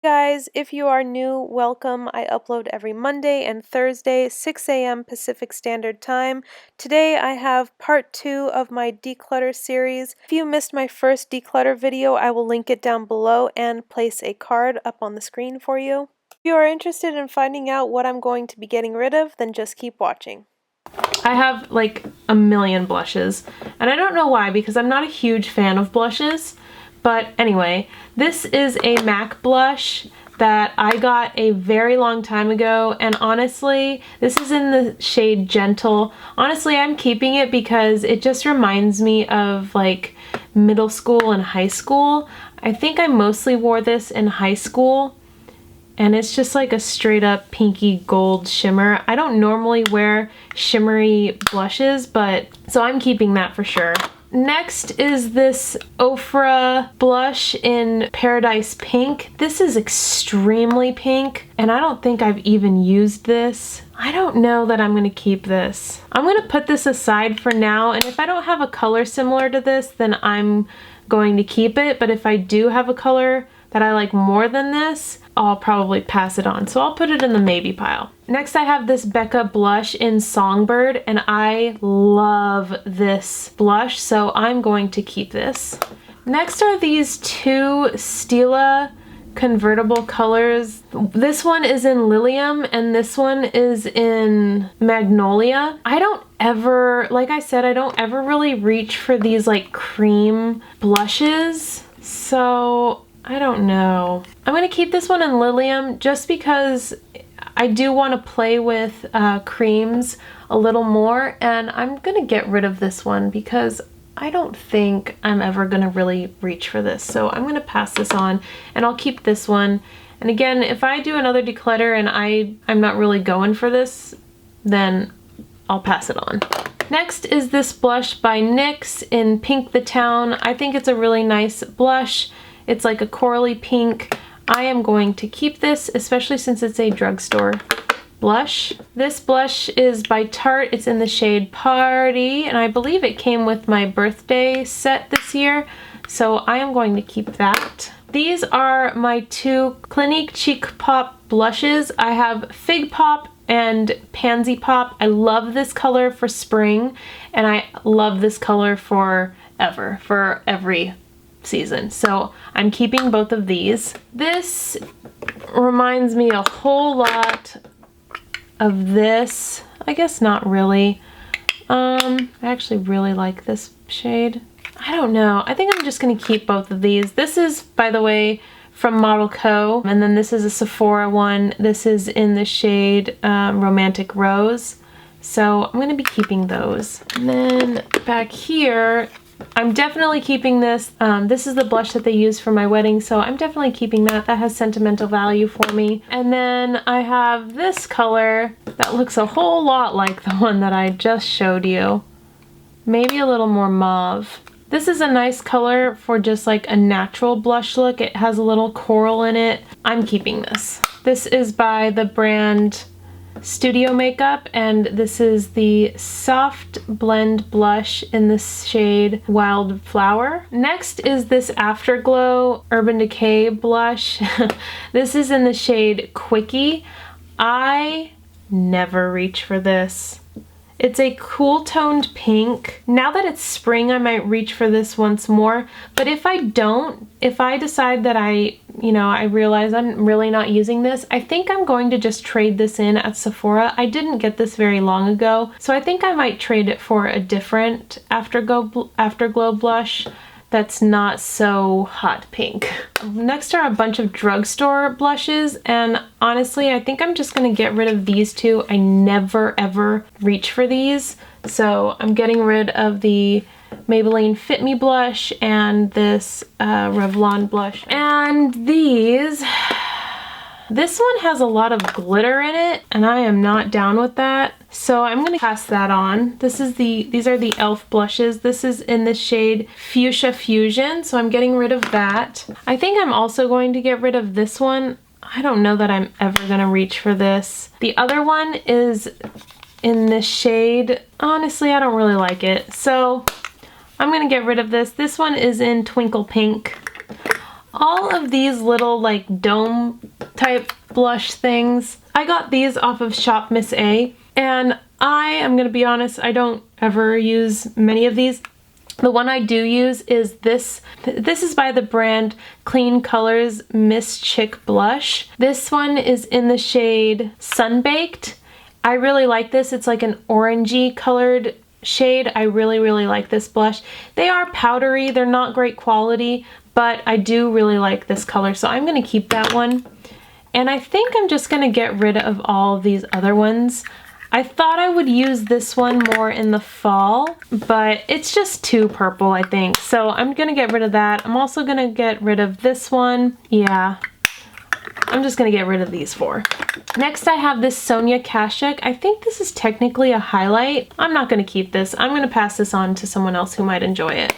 Guys, if you are new, welcome. I upload every Monday and Thursday, 6 a.m. Pacific Standard Time. Today I have part 2 of my declutter series. If you missed my first declutter video, I will link it down below and place a card up on the screen for you. If you are interested in finding out what I'm going to be getting rid of, then just keep watching. I have like a million blushes, and I don't know why, because I'm not a huge fan of blushes. But anyway, this is a MAC blush that I got a very long time ago, and honestly, this is in the shade Gentle. Honestly, I'm keeping it because it just reminds me of like middle school and high school. I think I mostly wore this in high school, and it's just like a straight up pinky gold shimmer. I don't normally wear shimmery blushes, but so I'm keeping that for sure. Next is this Ofra blush in Paradise Pink. This is extremely pink, and I don't think I've even used this. I don't know that I'm gonna keep this. I'm gonna put this aside for now, and if I don't have a color similar to this, then I'm going to keep it. But if I do have a color that I like more than this, I'll probably pass it on. So I'll put it in the maybe pile. Next I have this Becca blush in Songbird, and I love this blush, so I'm going to keep this. Next are these two Stila convertible colors. This one is in Lilium and this one is in Magnolia. I don't ever, like I said, I don't ever really reach for these like cream blushes, so I don't know. I'm gonna keep this one in Lilium just because I do want to play with creams a little more, and I'm gonna get rid of this one because I don't think I'm ever gonna really reach for this. So I'm gonna pass this on and I'll keep this one. And again, if I do another declutter and I'm not really going for this, then I'll pass it on. Next is this blush by NYX in Pink the Town. I think it's a really nice blush. It's like a corally pink. I am going to keep this, especially since it's a drugstore blush. This blush is by Tarte. It's in the shade Party, and I believe it came with my birthday set this year, so I am going to keep that. These are my two Clinique Cheek Pop blushes. I have Fig Pop and Pansy Pop. I love this color for spring, and I love this color for every season. So I'm keeping both of these. This reminds me a whole lot of this. I guess not really. I actually really like this shade. I don't know. I think I'm just gonna keep both of these. This is, by the way, from Model Co. And then this is a Sephora one. This is in the shade Romantic Rose. So I'm gonna be keeping those. And then back here, I'm definitely keeping this. This is the blush that they used for my wedding, so I'm definitely keeping that. That has sentimental value for me. And then I have this color that looks a whole lot like the one that I just showed you. Maybe a little more mauve. This is a nice color for just like a natural blush look. It has a little coral in it. I'm keeping this. This is by the brand Studio Makeup, and this is the Soft Blend Blush in the shade Wildflower. Next is this Afterglow Urban Decay blush. This is in the shade Quickie. I never reach for this. It's a cool toned pink. Now that it's spring, I might reach for this once more, but if I don't, if I decide that I realize I'm really not using this, I think I'm going to just trade this in at Sephora. I didn't get this very long ago, so I think I might trade it for a different Afterglow blush that's not so hot pink. Next are a bunch of drugstore blushes, and honestly, I think I'm just gonna get rid of these two. I never ever reach for these, so I'm getting rid of the Maybelline Fit Me blush and this Revlon blush. And this one has a lot of glitter in it, and I am not down with that. So I'm gonna pass that on. These are the e.l.f. blushes. This is in the shade Fuchsia Fusion, so I'm getting rid of that. I think I'm also going to get rid of this one. I don't know that I'm ever gonna reach for this. The other one is in the shade, honestly, I don't really like it. So I'm gonna get rid of this. This one is in Twinkle Pink. All of these little like dome type blush things, I got these off of Shop Miss A, and I am gonna be honest, I don't ever use many of these. The one I do use is this. This is by the brand Clean Colors Miss Chick Blush. This one is in the shade Sunbaked. I really like this. It's like an orangey colored shade. I really like this blush. They are powdery. They're not great quality, but I do really like this color, so I'm gonna keep that one. And I think I'm just gonna get rid of all of these other ones. I thought I would use this one more in the fall, but it's just too purple, I think. So I'm gonna get rid of that. I'm also gonna get rid of this one. Yeah, I'm just gonna get rid of these four. Next I have this Sonia Kashuk. I think this is technically a highlight. I'm not gonna keep this. I'm gonna pass this on to someone else who might enjoy it.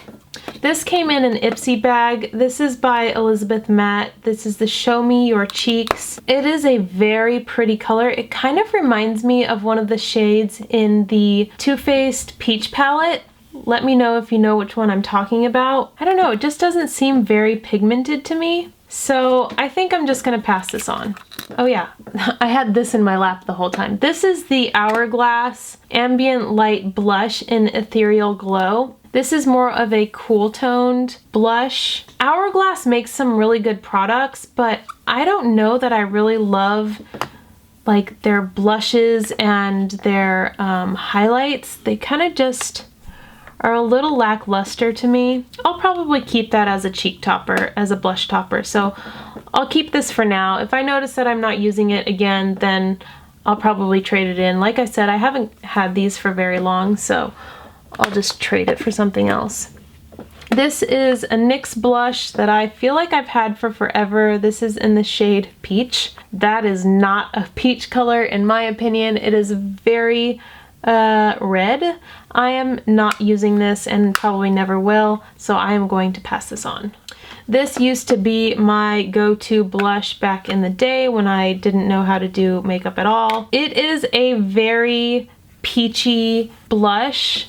This came in an Ipsy bag. This is by Elizabeth Matte. This is the Show Me Your Cheeks. It is a very pretty color. It kind of reminds me of one of the shades in the Too Faced Peach palette. Let me know if you know which one I'm talking about. I don't know, it just doesn't seem very pigmented to me. So I think I'm just gonna pass this on. Oh yeah, I had this in my lap the whole time. This is the Hourglass Ambient Light Blush in Ethereal Glow. This is more of a cool toned blush. Hourglass makes some really good products, but I don't know that I really love like their blushes and their highlights. They kind of just are a little lackluster to me. I'll probably keep that as a cheek topper, as a blush topper. So I'll keep this for now. If I notice that I'm not using it again, then I'll probably trade it in. Like I said, I haven't had these for very long, so I'll just trade it for something else. This is a NYX blush that I feel like I've had for forever. This is in the shade Peach. That is not a peach color in my opinion. It is very red. I am not using this and probably never will, so I am going to pass this on. This used to be my go-to blush back in the day when I didn't know how to do makeup at all. It is a very peachy blush.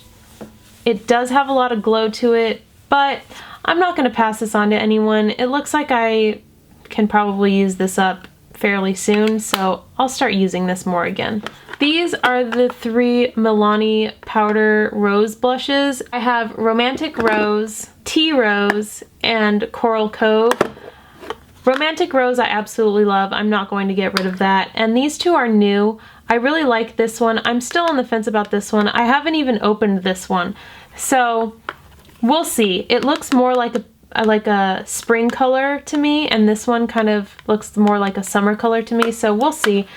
It does have a lot of glow to it, but I'm not going to pass this on to anyone. It looks like I can probably use this up fairly soon, so I'll start using this more again. These are the three Milani Powder Rose blushes. I have Romantic Rose, Tea Rose, and Coral Cove. Romantic Rose I absolutely love. I'm not going to get rid of that. And these two are new. I really like this one. I'm still on the fence about this one. I haven't even opened this one. So we'll see. It looks more like a spring color to me, and this one kind of looks more like a summer color to me. So we'll see.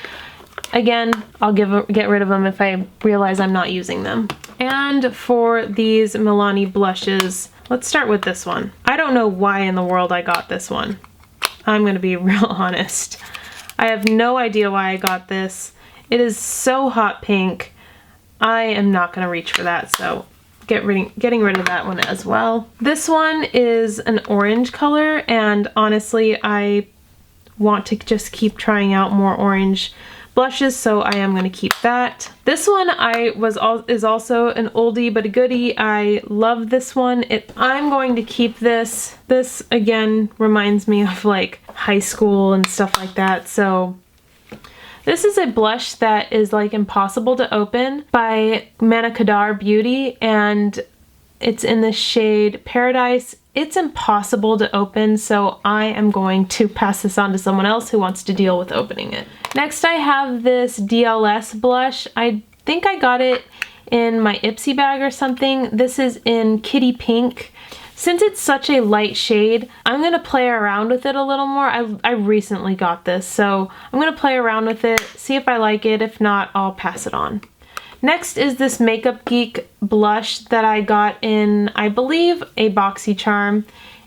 Again, I'll get rid of them if I realize I'm not using them. And for these Milani blushes, let's start with this one. I don't know why in the world I got this one. I'm gonna be real honest. I have no idea why I got this. It is so hot pink. I am not gonna reach for that, so getting rid of that one as well. This one is an orange color, and honestly, I want to just keep trying out more orange blushes, so I am going to keep that. This one is also an oldie but a goodie. I love this one. I'm going to keep this. This again reminds me of like high school and stuff like that. So this is a blush that is like Impossible to Open by Manna Kadar Beauty, and it's in the shade Paradise. It's impossible to open, so I am going to pass this on to someone else who wants to deal with opening it. Next I have this DLS blush. I think I got it in my Ipsy bag or something. This is in Kitty Pink. Since it's such a light shade, I'm going to play around with it a little more. I recently got this, so I'm going to play around with it, see if I like it. If not, I'll pass it on. Next is this Makeup Geek blush that I got in, I believe, a BoxyCharm,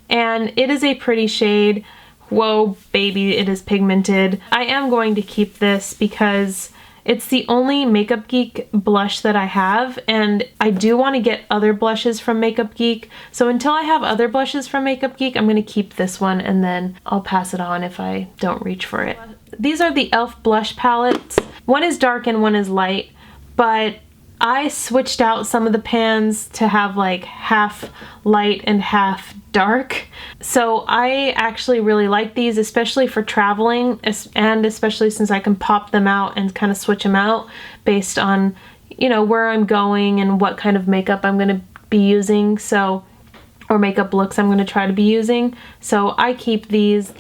and it is a pretty shade. Whoa, baby, it is pigmented. I am going to keep this because it's the only Makeup Geek blush that I have, and I do want to get other blushes from Makeup Geek. So until I have other blushes from Makeup Geek, I'm going to keep this one, and then I'll pass it on if I don't reach for it. These are the e.l.f. blush palettes. One is dark and one is light, but I switched out some of the pans to have like half light and half dark. So I actually really like these, especially for traveling, and especially since I can pop them out and kind of switch them out based on, you know, where I'm going and what kind of makeup I'm going to be using. So, or makeup looks I'm going to try to be using. So I keep these.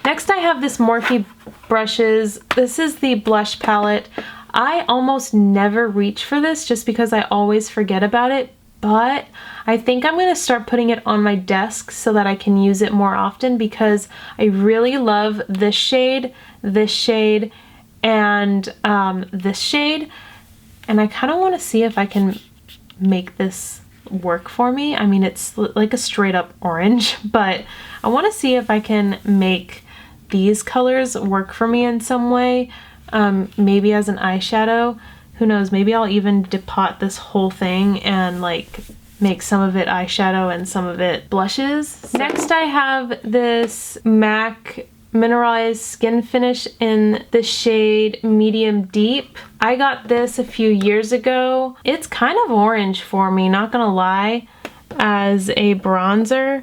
Next I have this Morphe brushes. This is the blush palette. I almost never reach for this just because I always forget about it, but I think I'm going to start putting it on my desk so that I can use it more often, because I really love this shade, and this shade, and I kind of want to see if I can make this work for me. I mean, it's like a straight up orange, but I want to see if I can make these colors work for me in some way. Maybe as an eyeshadow. Who knows, maybe I'll even depot this whole thing and like make some of it eyeshadow and some of it blushes. Next I have this MAC mineralized skin finish in the shade Medium Deep. I got this a few years ago. It's kind of orange for me, not gonna lie, as a bronzer.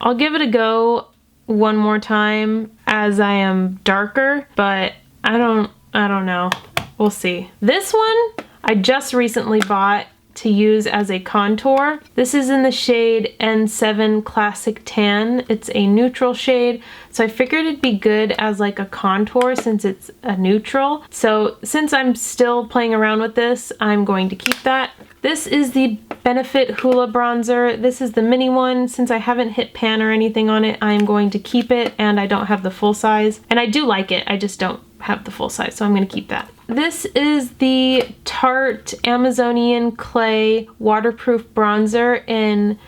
I'll give it a go one more time as I am darker, but I don't know. We'll see. This one I just recently bought to use as a contour. This is in the shade N7 Classic Tan. It's a neutral shade, so I figured it'd be good as like a contour since it's a neutral. So since I'm still playing around with this, I'm going to keep that. This is the Benefit Hoola bronzer. This is the mini one. Since I haven't hit pan or anything on it, I'm going to keep it, and I don't have the full size. And I do like it, I just don't have the full size, so I'm gonna keep that. This is the Tarte Amazonian Clay Waterproof Bronzer in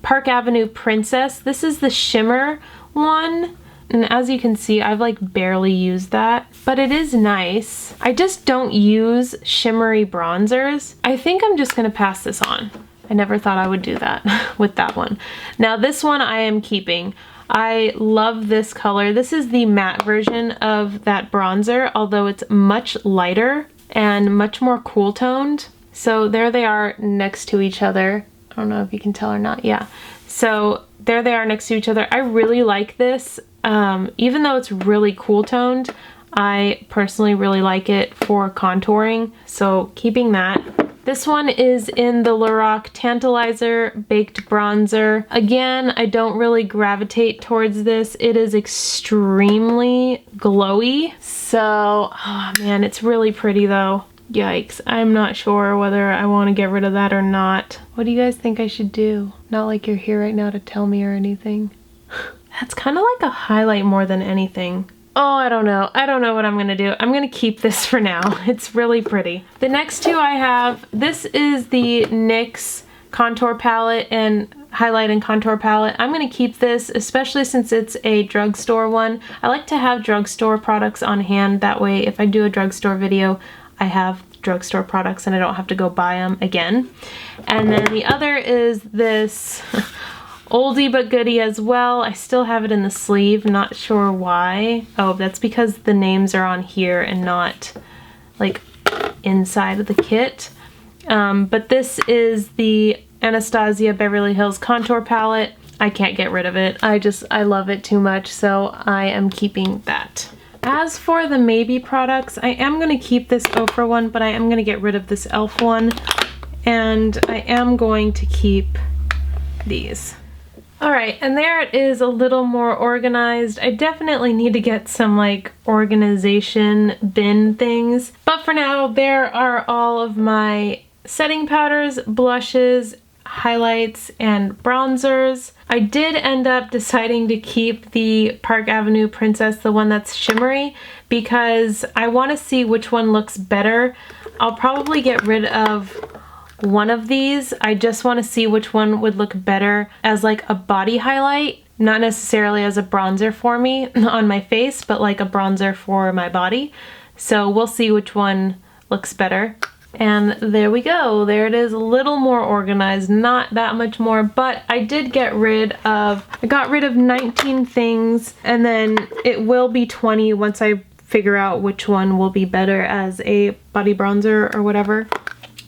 Park Avenue Princess. This is the shimmer one, and as you can see, I've like barely used that, but it is nice. I just don't use shimmery bronzers. I think I'm just gonna pass this on. I never thought I would do that with that one. Now this one I am keeping. I love this color. This is the matte version of that bronzer, although it's much lighter and much more cool toned. So there they are next to each other. I don't know if you can tell or not. Yeah. So there they are next to each other. I really like this. Even though it's really cool toned, I personally really like it for contouring. So keeping that. This one is in the Lorac Tantalizer Baked Bronzer. Again, I don't really gravitate towards this. It is extremely glowy. So, oh man, it's really pretty though. Yikes. I'm not sure whether I want to get rid of that or not. What do you guys think I should do? Not like you're here right now to tell me or anything. That's kind of like a highlight more than anything. Oh, I don't know. I don't know what I'm gonna do. I'm gonna keep this for now. It's really pretty. The next two I have, this is the NYX contour palette and highlight and contour palette. I'm gonna keep this, especially since it's a drugstore one. I like to have drugstore products on hand. That way, if I do a drugstore video, I have drugstore products and I don't have to go buy them again. And then the other is this oldie but goodie as well. I still have it in the sleeve, not sure why. Oh, that's because the names are on here and not like inside of the kit. But this is the Anastasia Beverly Hills Contour Palette. I can't get rid of it. I love it too much, so I am keeping that. As for the Maybe products, I am going to keep this Ofra one, but I am going to get rid of this e.l.f. one. And I am going to keep these. Alright, and there it is, a little more organized. I definitely need to get some like organization bin things. But for now, there are all of my setting powders, blushes, highlights, and bronzers. I did end up deciding to keep the Park Avenue Princess, the one that's shimmery, because I want to see which one looks better. I'll probably get rid of one of these. I just want to see which one would look better as like a body highlight, not necessarily as a bronzer for me on my face, but like a bronzer for my body. So we'll see which one looks better. And there we go. There it is, a little more organized, not that much more, but I did get rid of, I got rid of 19 things, and then it will be 20 once I figure out which one will be better as a body bronzer or whatever.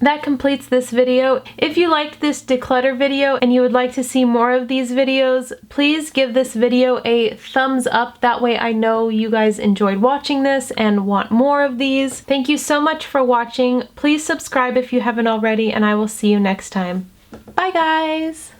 That completes this video. If you liked this declutter video and you would like to see more of these videos, please give this video a thumbs up. That way I know you guys enjoyed watching this and want more of these. Thank you so much for watching. Please subscribe if you haven't already, and I will see you next time. Bye guys!